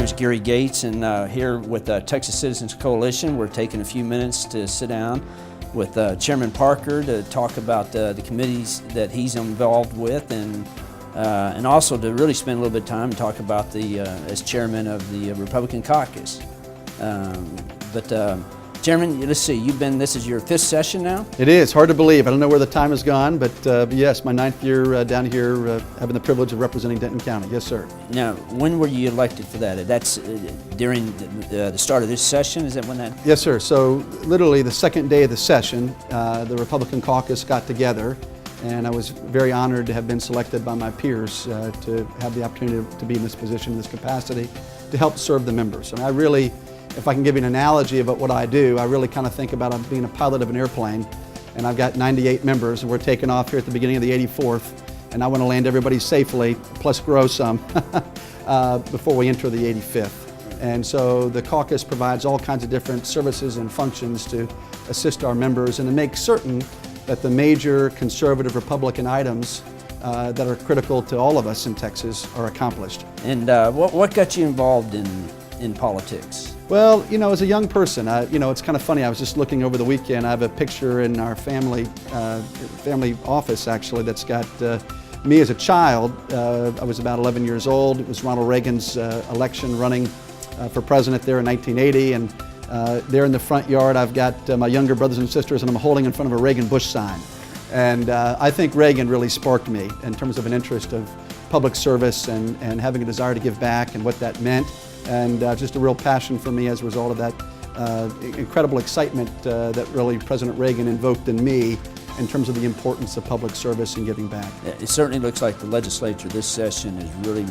name is Gary Gates, and here with Texas Citizens Coalition, we're taking a few minutes to sit down with Chairman Parker to talk about the committees that he's involved with, and also to really spend a little bit of time and talk about as chairman of the Republican caucus. Chairman, let's see, this is your 5th session now? It is, hard to believe. I don't know where the time has gone, but yes, my 9th year down here having the privilege of representing Denton County. Yes, sir. Now, when were you elected for that? That's during the start of this session? Is that when that? Yes, sir. So literally the second day of the session, the Republican caucus got together, and I was very honored to have been selected by my peers to have the opportunity to be in this position, in this capacity, to help serve the members. And I really, if I can give you an analogy about what I do, I really kind of think about being a pilot of an airplane, and I've got 98 members, and we're taking off here at the beginning of the 84th, and I want to land everybody safely, plus grow some, before we enter the 85th. And so the caucus provides all kinds of different services and functions to assist our members and to make certain that the major conservative Republican items that are critical to all of us in Texas are accomplished. And what got you involved in politics? Well, you know, as a young person, it's kind of funny. I was just looking over the weekend. I have a picture in our family office, actually, that's got me as a child. I was about 11 years old. It was Ronald Reagan's election running for president there in 1980. And there in the front yard, I've got my younger brothers and sisters, and I'm holding in front of a Reagan-Bush sign. And I think Reagan really sparked me in terms of an interest of public service and having a desire to give back and what that meant. And just a real passion for me as a result of that incredible excitement that really President Reagan invoked in me in terms of the importance of public service and giving back. It certainly looks like the legislature this session is really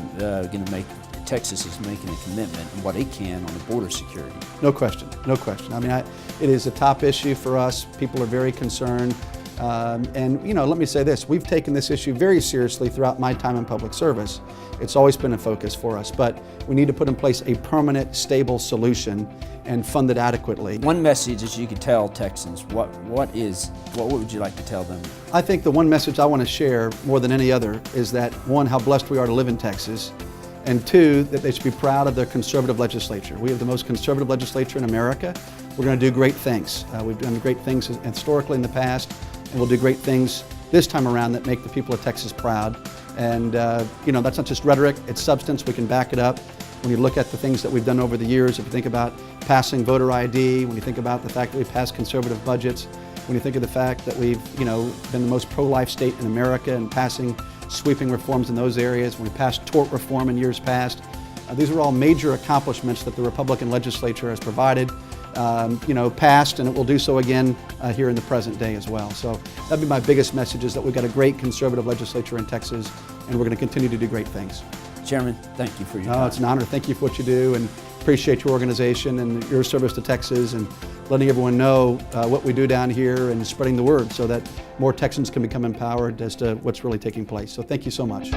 going to Texas is making a commitment in what it can on the border security. No question, no question. I mean, it is a top issue for us. People are very concerned. And you know, let me say this, we've taken this issue very seriously throughout my time in public service. It's always been a focus for us, but we need to put in place a permanent, stable solution and fund it adequately. One message that you could tell Texans, what would you like to tell them? I think the one message I want to share more than any other is that, one, how blessed we are to live in Texas, and two, that they should be proud of their conservative legislature. We have the most conservative legislature in America. We're going to do great things. We've done great things historically in the past, and we'll do great things this time around that make the people of Texas proud. And you know, that's not just rhetoric, it's substance. We can back it up. When you look at the things that we've done over the years, if you think about passing voter ID, when you think about the fact that we've passed conservative budgets, when you think of the fact that we've been the most pro-life state in America and passing sweeping reforms in those areas, when we passed tort reform in years past, these are all major accomplishments that the Republican legislature has provided. Passed, and it will do so again here in the present day as well. So that'd be my biggest message, is that we've got a great conservative legislature in Texas, and we're going to continue to do great things. Chairman, thank you for your time. It's an honor. Thank you for what you do, and appreciate your organization and your service to Texas, and letting everyone know what we do down here and spreading the word so that more Texans can become empowered as to what's really taking place. So thank you so much.